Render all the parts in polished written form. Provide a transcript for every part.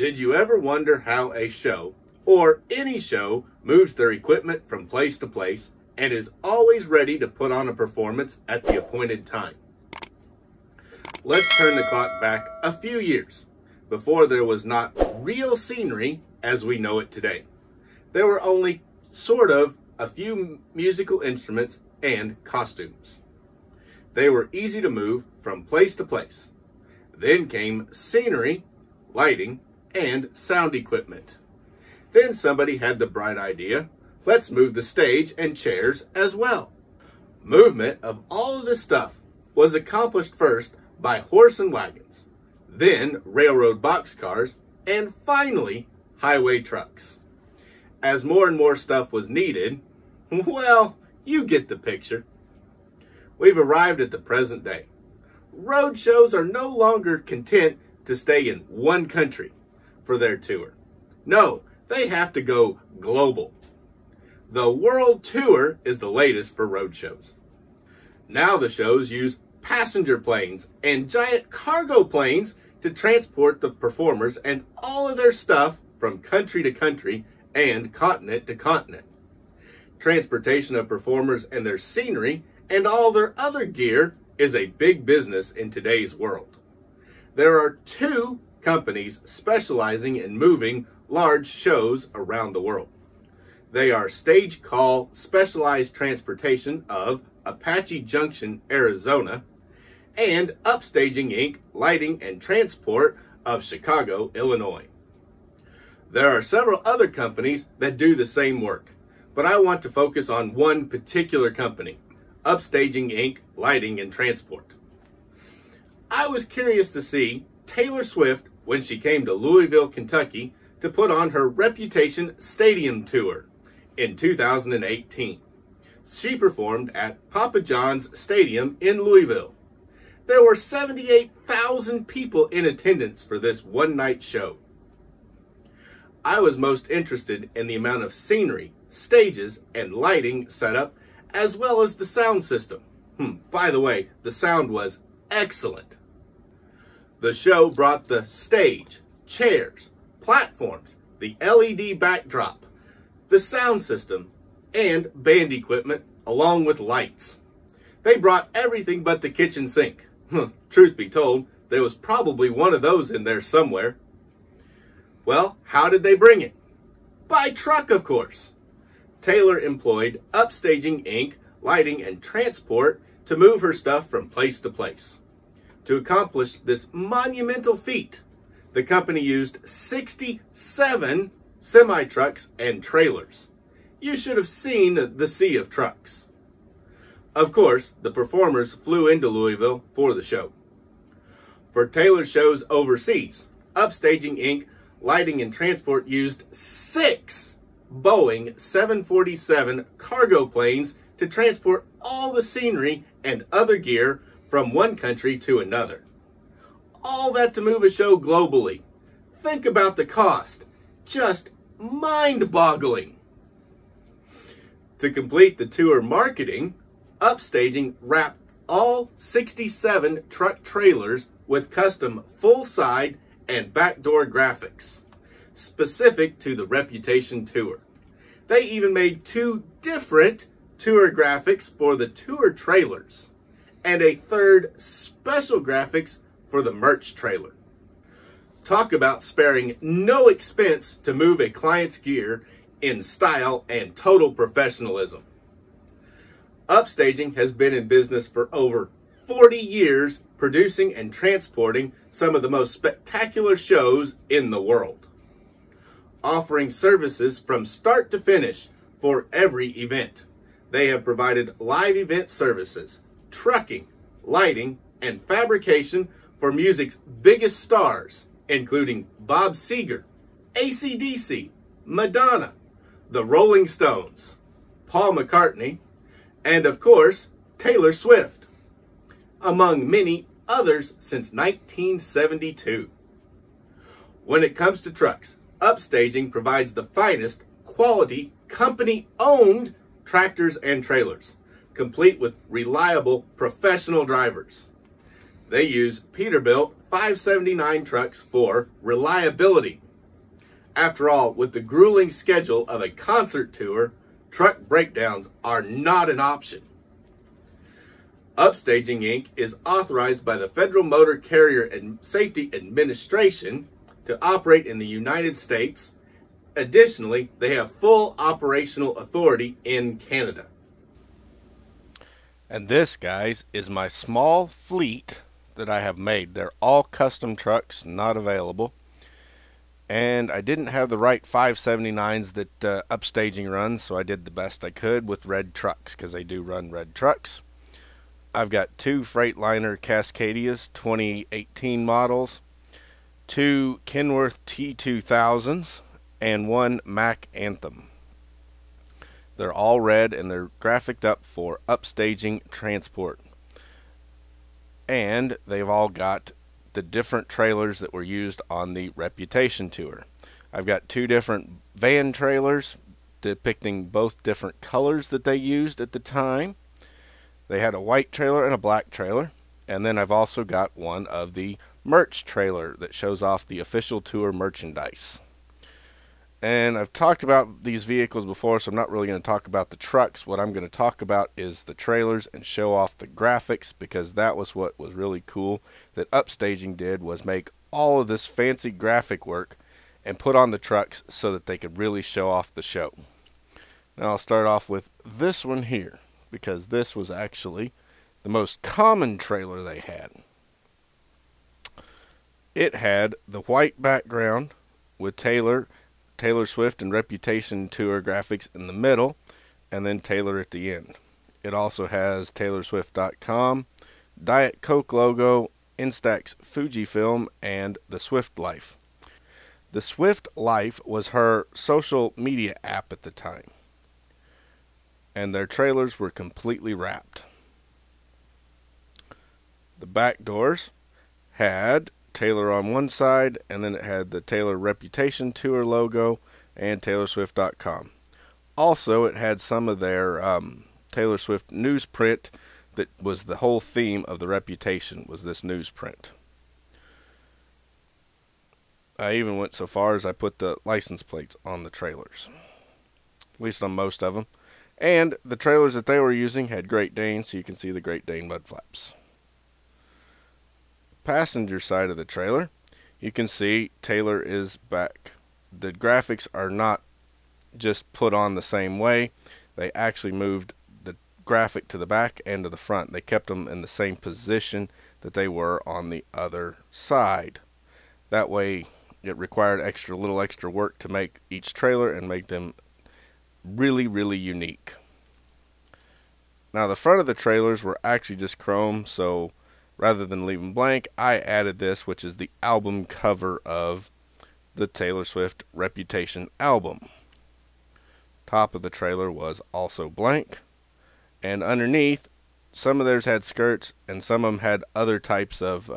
Did you ever wonder how a show, or any show, moves their equipment from place to place and is always ready to put on a performance at the appointed time? Let's turn the clock back a few years, before there was not real scenery as we know it today. There were only sort of a few musical instruments and costumes. They were easy to move from place to place. Then came scenery, lighting, and sound equipment. Then somebody had the bright idea, let's move the stage and chairs as well. Movement of all of this stuff was accomplished first by horse and wagons, then railroad boxcars, and finally highway trucks. As more and more stuff was needed, well, you get the picture. We've arrived at the present day. Road shows are no longer content to stay in one country for their tour. No, they have to go global. The World Tour is the latest for road shows. Now the shows use passenger planes and giant cargo planes to transport the performers and all of their stuff from country to country and continent to continent. Transportation of performers and their scenery and all their other gear is a big business in today's world. There are two companies specializing in moving large shows around the world. They are Stage Call Specialized Transportation of Apache Junction, Arizona, and Upstaging Inc. Lighting and Transport of Chicago, Illinois. There are several other companies that do the same work, but I want to focus on one particular company, Upstaging Inc. Lighting and Transport. I was curious to see Taylor Swift when she came to Louisville, Kentucky to put on her Reputation Stadium Tour in 2018. She performed at Papa John's Stadium in Louisville. There were 78,000 people in attendance for this one-night show. I was most interested in the amount of scenery, stages, and lighting set up, as well as the sound system. By the way, the sound was excellent. The show brought the stage, chairs, platforms, the LED backdrop, the sound system, and band equipment, along with lights. They brought everything but the kitchen sink. Truth be told, there was probably one of those in there somewhere. Well, how did they bring it? By truck, of course. Taylor employed Upstaging Inc. Lighting and Transport to move her stuff from place to place. To accomplish this monumental feat, the company used 67 semi-trucks and trailers. You should have seen the sea of trucks. Of course, the performers flew into Louisville for the show. For Taylor shows overseas, Upstaging Inc. Lighting and Transport used 6 Boeing 747 cargo planes to transport all the scenery and other gear from one country to another. All that to move a show globally. Think about the cost. Just mind-boggling. To complete the tour marketing, Upstaging wrapped all 67 truck trailers with custom full-side and backdoor graphics, specific to the Reputation Tour. They even made 2 different tour graphics for the tour trailers, and a 3rd special graphics for the merch trailer. Talk about sparing no expense to move a client's gear in style and total professionalism. Upstaging has been in business for over 40 years, producing and transporting some of the most spectacular shows in the world. Offering services from start to finish for every event. They have provided live event services, trucking, lighting, and fabrication for music's biggest stars, including Bob Seger, AC/DC, Madonna, the Rolling Stones, Paul McCartney, and of course, Taylor Swift, among many others since 1972. When it comes to trucks, Upstaging provides the finest quality company-owned tractors and trailers, complete with reliable professional drivers. They use Peterbilt 579 trucks for reliability, After all, with the grueling schedule of a concert tour, truck breakdowns are not an option. Upstaging Inc. is authorized by the Federal Motor Carrier and Safety Administration to operate in the United States. Additionally, they have full operational authority in Canada. And this, guys, is my small fleet that I have made. They're all custom trucks, not available. And I didn't have the right 579s that Upstaging runs, so I did the best I could with red trucks, because they do run red trucks. I've got 2 Freightliner Cascadias 2018 models, 2 Kenworth T2000s, and 1 Mack Anthem. They're all red and they're graphicked up for upstaging transport. And they've all got the different trailers that were used on the Reputation tour. I've got 2 different van trailers depicting both different colors that they used at the time. They had a white trailer and a black trailer. And then I've also got one of the merch trailer that shows off the official tour merchandise. And I've talked about these vehicles before, so I'm not really going to talk about the trucks. What I'm going to talk about is the trailers and show off the graphics, because that was what was really cool that Upstaging did, was make all of this fancy graphic work and put on the trucks so that they could really show off the show. Now I'll start off with this one here, because this was actually the most common trailer they had. It had the white background with Taylor Swift and Reputation Tour graphics in the middle, and then Taylor at the end. It also has TaylorSwift.com, Diet Coke logo, Instax Fujifilm, and the Swift Life. The Swift Life was her social media app at the time, and their trailers were completely wrapped. The back doors had Taylor on one side, and then it had the Taylor Reputation Tour logo and TaylorSwift.com. Also, it had some of their Taylor Swift newsprint that was the whole theme of the Reputation, was this newsprint. I even went so far as I put the license plates on the trailers, at least on most of them. And the trailers that they were using had Great Dane, so you can see the Great Dane mud flaps. Passenger side of the trailer, you can see Taylor is back. The graphics are not just put on the same way. They actually moved the graphic to the back and to the front. They kept them in the same position that they were on the other side. That way it required little extra work to make each trailer and make them really, really unique. Now the front of the trailers were actually just chrome, so rather than leave them blank, I added this, which is the album cover of the Taylor Swift Reputation album. Top of the trailer was also blank, and underneath, some of theirs had skirts, and some of them had other types of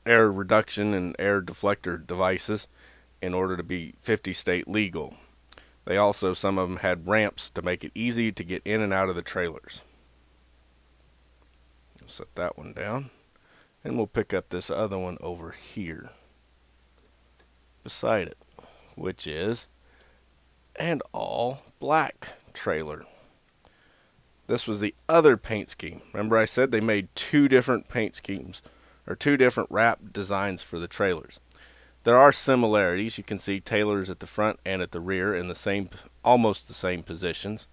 air reduction and air deflector devices in order to be 50 state legal. They also, some of them had ramps to make it easy to get in and out of the trailers. Set that one down, and we'll pick up this other one over here beside it, which is an all black trailer. This was the other paint scheme. Remember I said they made 2 different paint schemes, or 2 different wrap designs for the trailers. There are similarities. You can see Taylor's at the front and at the rear in the same, almost the same positions.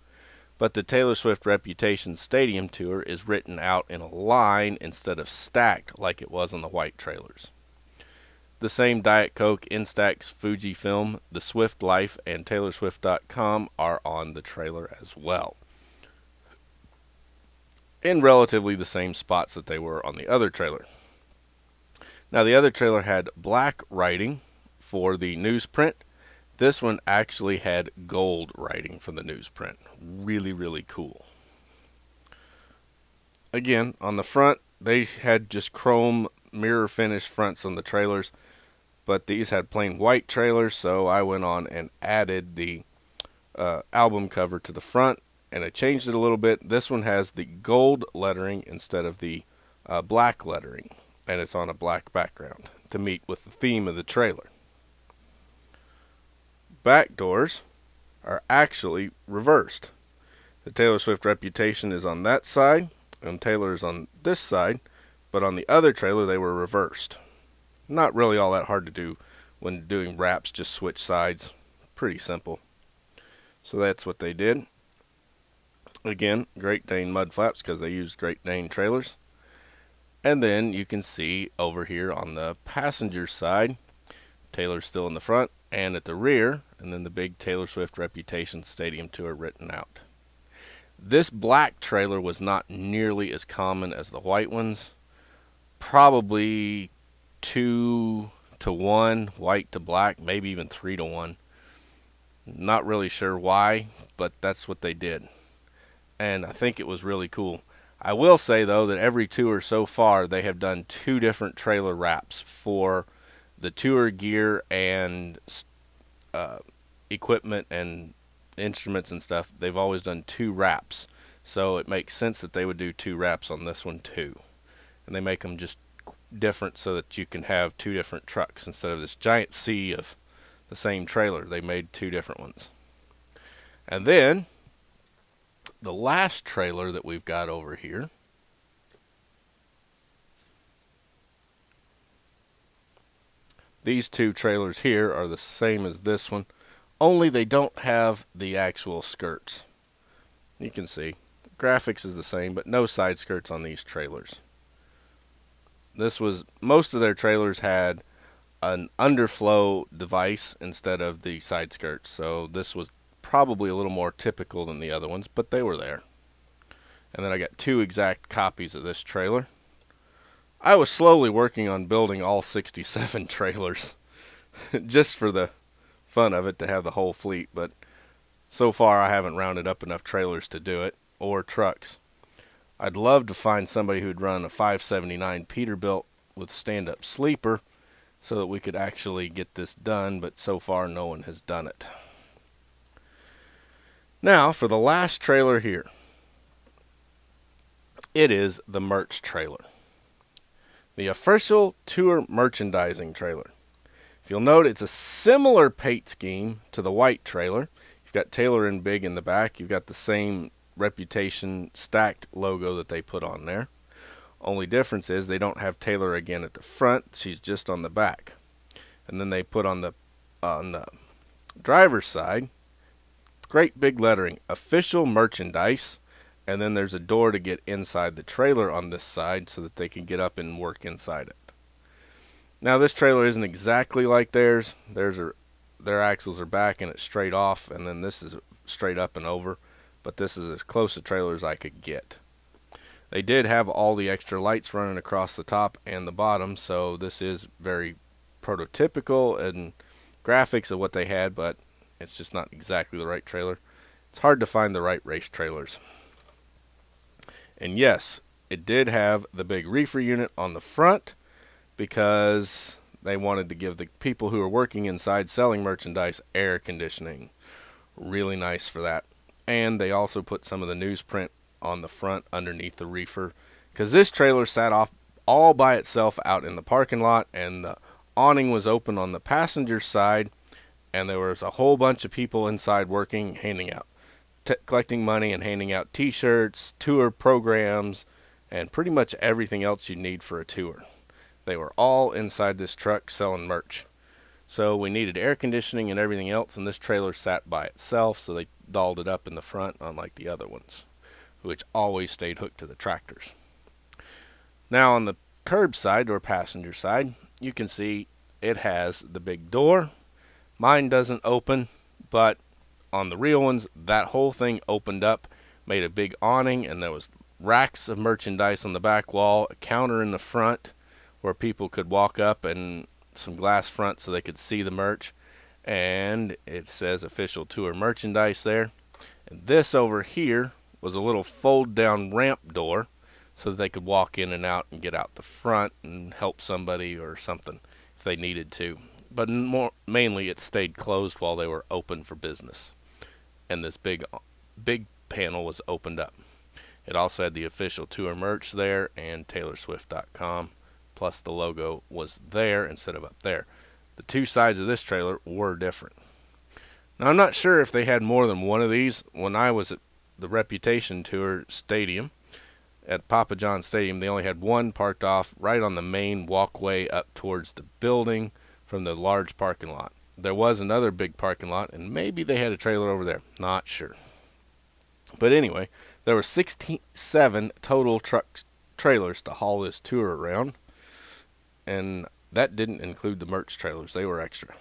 But the Taylor Swift Reputation Stadium Tour is written out in a line instead of stacked like it was on the white trailers. The same Diet Coke, Instax, Fujifilm, the Swift Life, and TaylorSwift.com are on the trailer as well, in relatively the same spots that they were on the other trailer. Now the other trailer had black writing for the newsprint. This one actually had gold writing for the newsprint. Really, really cool. Again, on the front, they had just chrome mirror finish fronts on the trailers, but these had plain white trailers, so I went on and added the album cover to the front, and I changed it a little bit. This one has the gold lettering instead of the black lettering, and it's on a black background to meet with the theme of the trailer. Back doors are actually reversed. The Taylor Swift Reputation is on that side, and Taylor is on this side, but on the other trailer they were reversed. Not really all that hard to do when doing wraps, just switch sides. Pretty simple. So that's what they did. Again, Great Dane mud flaps because they used Great Dane trailers. And then you can see over here on the passenger side, Taylor's still in the front and at the rear, and then the big Taylor Swift Reputation Stadium Tour written out. This black trailer was not nearly as common as the white ones. Probably 2 to 1, white to black, maybe even 3 to 1. Not really sure why, but that's what they did. And I think it was really cool. I will say, though, that every tour so far, they have done 2 different trailer wraps for the tour gear and equipment and instruments and stuff. They've always done 2 wraps. So it makes sense that they would do 2 wraps on this one, too. And they make them just different so that you can have 2 different trucks. Instead of this giant sea of the same trailer, they made 2 different ones. And then the last trailer that we've got over here these 2 trailers here are the same as this one, only they don't have the actual skirts. You can see graphics is the same, but no side skirts on these trailers. Most of their trailers had an underflow device instead of the side skirts, so this was probably a little more typical than the other ones, but they were there. And then I got 2 exact copies of this trailer. I was slowly working on building all 67 trailers just for the fun of it, to have the whole fleet, but so far I haven't rounded up enough trailers to do it, or trucks. I'd love to find somebody who'd run a 579 Peterbilt with stand-up sleeper so that we could actually get this done, but so far no one has done it. Now for the last trailer here. It is the merch trailer. The official tour merchandising trailer. If you'll note, it's a similar paint scheme to the white trailer. You've got Taylor in big in the back. You've got the same Reputation stacked logo that they put on there. Only difference is they don't have Taylor again at the front. She's just on the back. And then they put on the driver's side, great big lettering, official merchandise. And then there's a door to get inside the trailer on this side so that they can get up and work inside it. Now this trailer isn't exactly like theirs. Their axles are back and it's straight off, and then this is straight up and over. But this is as close to trailer as I could get. They did have all the extra lights running across the top and the bottom, so this is very prototypical and graphics of what they had, but it's just not exactly the right trailer. It's hard to find the right race trailers. And yes, it did have the big reefer unit on the front because they wanted to give the people who are working inside selling merchandise air conditioning. Really nice for that. And they also put some of the newsprint on the front underneath the reefer, because this trailer sat off all by itself out in the parking lot, and the awning was open on the passenger side, and there was a whole bunch of people inside working, handing out, collecting money and handing out t-shirts, tour programs, and pretty much everything else you need for a tour. They were all inside this truck selling merch. So we needed air conditioning and everything else, and this trailer sat by itself, so they dolled it up in the front, unlike the other ones, which always stayed hooked to the tractors. Now on the curbside or passenger side, you can see it has the big door. Mine doesn't open, but on the real ones, that whole thing opened up, made a big awning, and there was racks of merchandise on the back wall, a counter in the front where people could walk up, and some glass front so they could see the merch. And it says official tour merchandise there. And this over here was a little fold down ramp door so that they could walk in and out and get out the front and help somebody or something if they needed to. But mainly it stayed closed while they were open for business. And this big panel was opened up. It also had the official tour merch there and TaylorSwift.com plus the logo was there instead of up there. The two sides of this trailer were different. Now, I'm not sure if they had more than one of these. When I was at the Reputation Tour Stadium, at Papa John Stadium, they only had one parked off right on the main walkway up towards the building from the large parking lot. There was another big parking lot, and maybe they had a trailer over there. Not sure. But anyway, there were 67 total trailers to haul this tour around, and that didn't include the merch trailers. They were extra.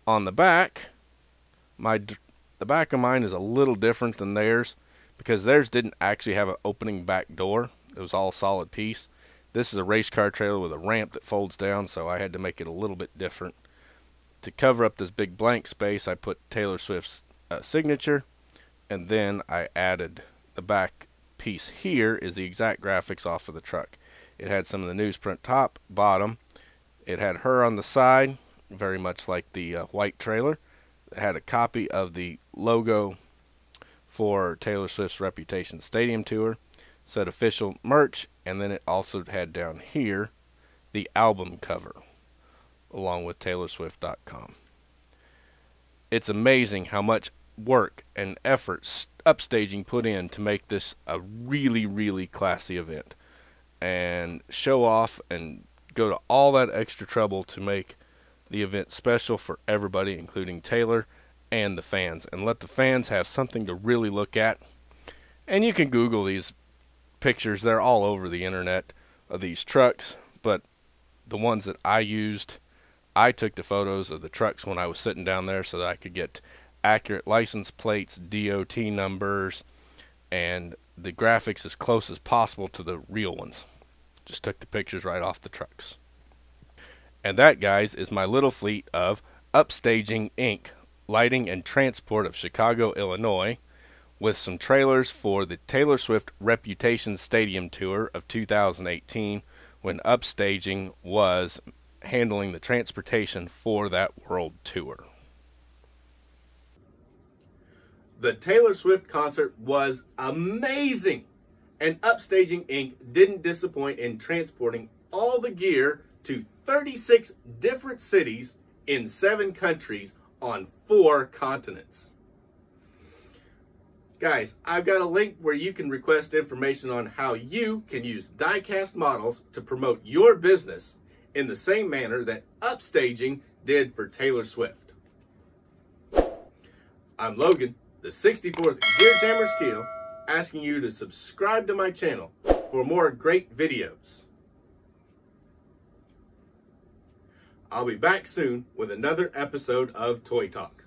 On the back, the back of mine is a little different than theirs because theirs didn't actually have an opening back door. It was all solid piece. This is a race car trailer with a ramp that folds down, so I had to make it a little bit different. To cover up this big blank space, I put Taylor Swift's signature, and then I added the back piece here is the exact graphics off of the truck. It had some of the newsprint top, bottom. It had her on the side, very much like the white trailer. It had a copy of the logo for Taylor Swift's Reputation Stadium Tour, said official merch, and then it also had down here the album cover along with TaylorSwift.com. It's amazing how much work and effort Upstaging put in to make this a really, really classy event and show off and go to all that extra trouble to make the event special for everybody, including Taylor and the fans, and let the fans have something to really look at. And you can Google these pictures. They're all over the internet of these trucks, but the ones that I used, I took the photos of the trucks when I was sitting down there so that I could get accurate license plates, DOT numbers, and the graphics as close as possible to the real ones. Just took the pictures right off the trucks. And that, guys, is my little fleet of Upstaging Inc. lighting and transport of Chicago, Illinois, with some trailers for the Taylor Swift Reputation Stadium Tour of 2018 when Upstaging was handling the transportation for that world tour. The Taylor Swift concert was amazing, and Upstaging Inc. didn't disappoint in transporting all the gear to 36 different cities in 7 countries on 4 continents. Guys, I've got a link where you can request information on how you can use die-cast models to promote your business in the same manner that Upstaging did for Taylor Swift. I'm Logan, the 64th Gear Jammer Skeele, asking you to subscribe to my channel for more great videos. I'll be back soon with another episode of Toy Talk.